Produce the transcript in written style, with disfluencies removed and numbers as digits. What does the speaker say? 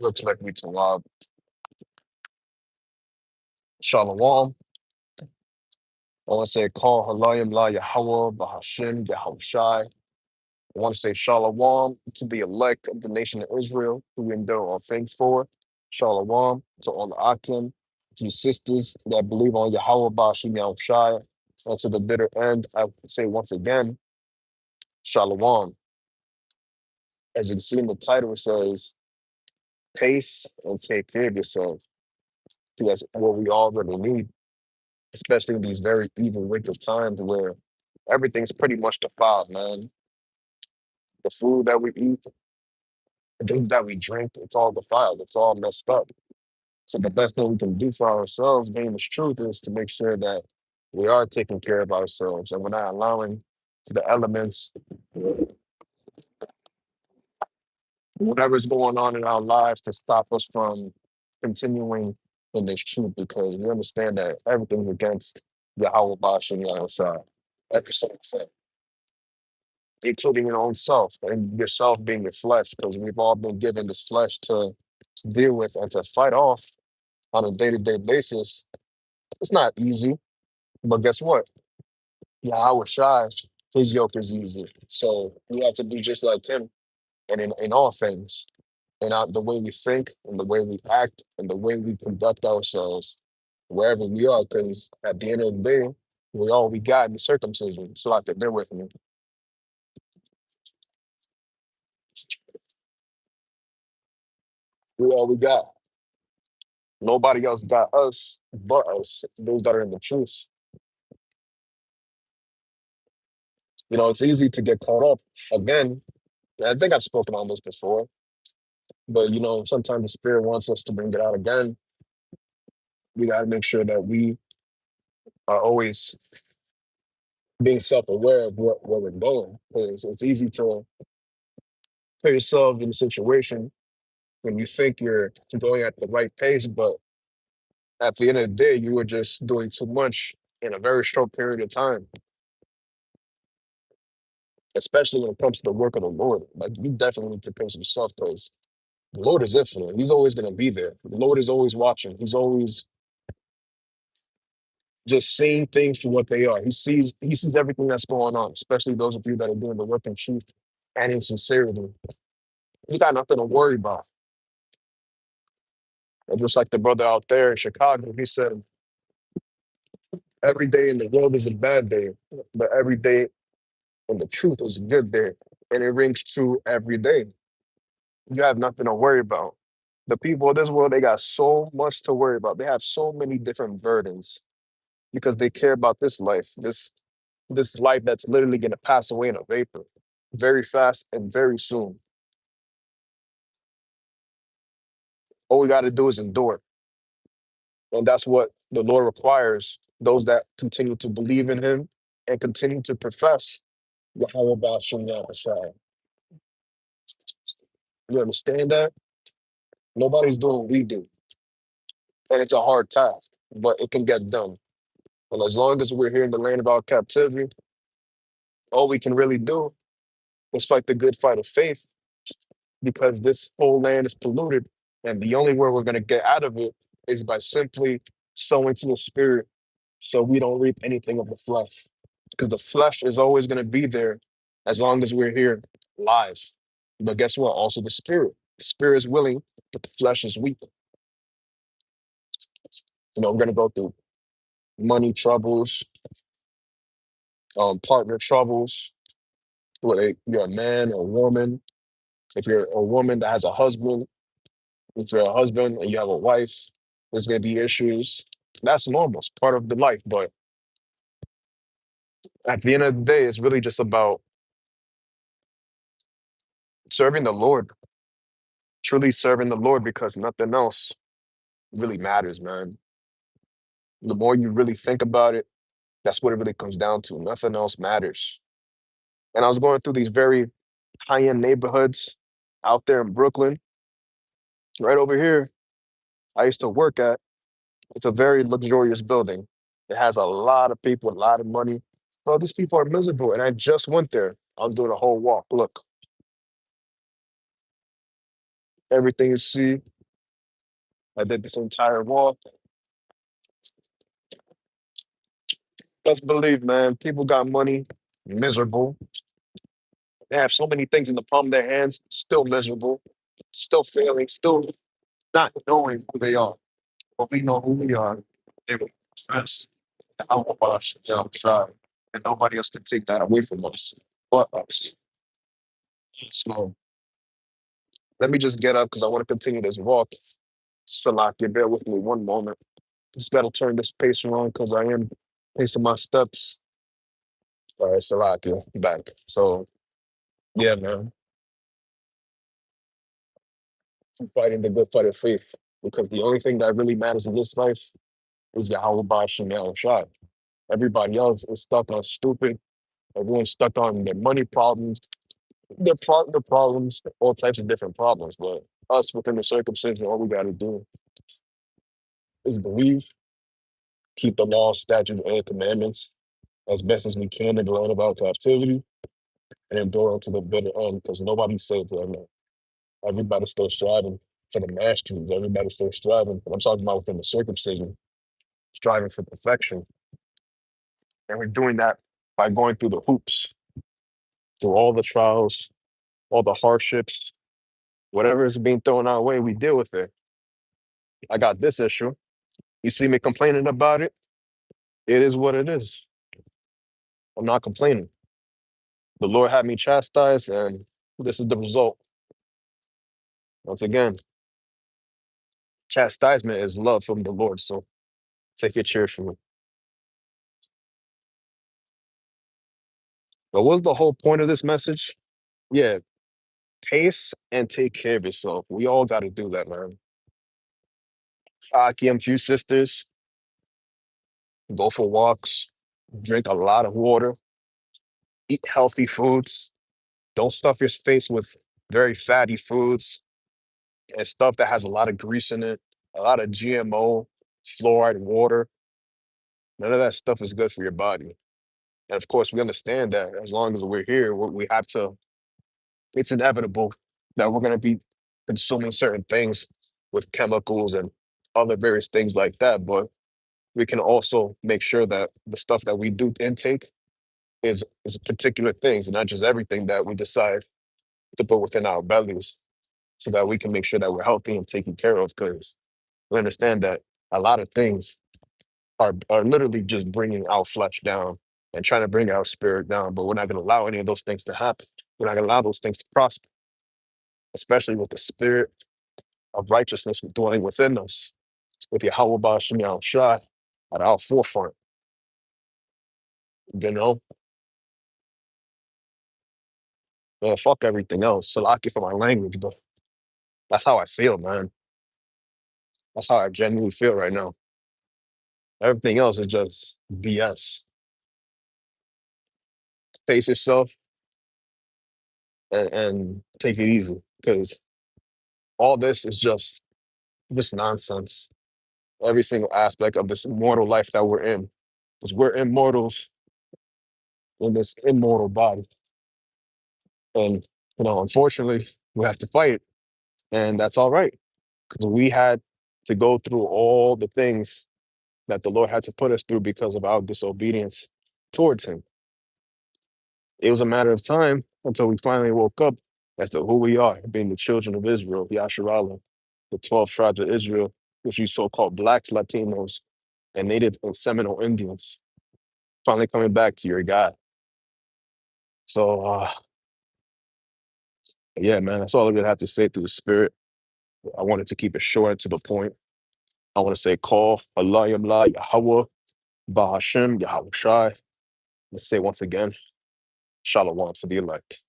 Looks like we Tawab. Shalom. I want to say call Halayim La Yahweh Bahashim Yahushai. I want to say Shalom to the elect of the nation of Israel, who we endure all things for. Shalom to all the Akim, to you sisters that believe on Yahweh Bahashim Yahushai. And to the bitter end, I say once again, Shalom. As you can see in the title, it says, pace and take care of yourself. See, that's what we all really need, especially in these very evil, wicked times where everything's pretty much defiled, man. The food that we eat, the things that we drink, it's all defiled. It's all messed up. So the best thing we can do for ourselves, being this truth, is to make sure that we are taking care of ourselves and we're not allowing the elements, whatever's going on in our lives, to stop us from continuing in this truth, because we understand that everything's against Yahweh Bashem Yahushua. Every single thing, including your own self and yourself being your flesh, because we've all been given this flesh to deal with and to fight off on a day-to-day basis. It's not easy, but guess what? Yahweh Shai, his yoke is easy. So we have to be just like him, and in all things, in the way we think and the way we act and the way we conduct ourselves, wherever we are, because at the end of the day, we all we got in the circumcision. So like bear with me. We all we got. Nobody else got us but us, those that are in the truth. It's easy to get caught up again. I think I've spoken on this before, but sometimes the spirit wants us to bring it out again. We got to make sure that we are always being self-aware of where we're going. Because it's easy to put yourself in a situation when you think you're going at the right pace, but at the end of the day, you were just doing too much in a very short period of time, especially when it comes to the work of the Lord. Like, you definitely need to pace yourself, because the Lord is infinite. He's always going to be there. The Lord is always watching. He's always just seeing things for what they are. He sees everything that's going on, especially those of you that are doing the work in truth and in sincerity. You got nothing to worry about. And just like the brother out there in Chicago, he said, every day in the world is a bad day, but every day in the truth is a good day. And it rings true every day. You have nothing to worry about. The people of this world, they got so much to worry about. They have so many different burdens because they care about this life, this life that's literally going to pass away in a vapor very fast and very soon. All we got to do is endure. And that's what the Lord requires, those that continue to believe in him and continue to profess Yahweh Ba'ashem Yahushua. You understand that? Nobody's doing what we do. And it's a hard task, but it can get done. And as long as we're here in the land of our captivity, all we can really do is fight the good fight of faith, because this whole land is polluted. And the only way we're going to get out of it is by simply sowing to the spirit, so we don't reap anything of the flesh. Because the flesh is always going to be there as long as we're here live. But guess what? Also the spirit. The spirit is willing, but the flesh is weak. We're going to go through money troubles, partner troubles, whether you're a man or a woman. If you're a woman that has a husband, if you're a husband and you have a wife, there's going to be issues. That's normal. It's part of the life. But at the end of the day, it's really just about serving the Lord, truly serving the Lord, because nothing else really matters, man. The more you really think about it, that's what it really comes down to. Nothing else matters. And I was going through these very high-end neighborhoods out there in Brooklyn. Right over here, I used to work at. It's a very luxurious building. It has a lot of people, a lot of money. Bro, these people are miserable. And I just went there. I'm doing a whole walk. Look, Everything you see, I did this entire walk. Let's believe, man. People got money, miserable. They have so many things in the palm of their hands, still miserable, still failing, still not knowing who they are. But we know who we are. They will confess the Almighty, and nobody else can take that away from us but us. So let me just get up because I want to continue this walk. Salakia, bear with me one moment. Just got to turn this pace around because I am pacing my steps. All right, Salakia, back. So, yeah, man, I'm fighting the good fight of faith because the only thing that really matters in this life is Yahweh Bashim Yahweh Shai. Everybody else is stuck on stupid. Everyone's stuck on their money problems, their problems, all types of different problems. But us within the circumcision, all we got to do is believe, keep the law, statutes, and commandments as best as we can in the land of our captivity, and endure unto the bitter end because nobody's safe right now. Everybody's still striving for the masteries. Everybody's still striving. I'm talking about within the circumcision, striving for perfection. And we're doing that by going through the hoops, through all the trials, all the hardships, whatever is being thrown our way, we deal with it. I got this issue. You see me complaining about it? It is what it is. I'm not complaining. The Lord had me chastised, and this is the result. Once again, chastisement is love from the Lord. So take your cheers from me. But what's the whole point of this message? Yeah, pace and take care of yourself. We all got to do that, man. Aki and few sisters, go for walks, drink a lot of water, eat healthy foods. Don't stuff your face with very fatty foods and stuff that has a lot of grease in it, a lot of GMO, fluoride water. None of that stuff is good for your body. And of course, we understand that as long as we're here, we have to, it's inevitable that we're going to be consuming certain things with chemicals and other various things like that. But we can also make sure that the stuff that we do intake is particular things and not just everything that we decide to put within our bellies so that we can make sure that we're healthy and taken care of because we understand that a lot of things are literally just bringing our flesh down and trying to bring our spirit down, but we're not going to allow any of those things to happen. We're not going to allow those things to prosper, especially with the spirit of righteousness dwelling within us, with Yahweh Bashim Yahweh Shai at our forefront. You know, man, fuck everything else. Salaki for my language, but that's how I feel, man. That's how I genuinely feel right now. Everything else is just BS. Face yourself and take it easy because all this is just nonsense. Every single aspect of this mortal life that we're in, because we're immortals in this immortal body. And, unfortunately, we have to fight, and that's all right because we had to go through all the things that the Lord had to put us through because of our disobedience towards Him. It was a matter of time until we finally woke up as to who we are, being the children of Israel, Yasharala, the 12 tribes of Israel, which you so-called blacks, Latinos, and Native and Seminole Indians, finally coming back to your God. So, yeah, man, that's all I really have to say through the Spirit. I wanted to keep it short and to the point. I want to say, call Allah Yamla, Yahweh, Bahashem, Yahweh Shai. Let's say once again, Shalom to the elect.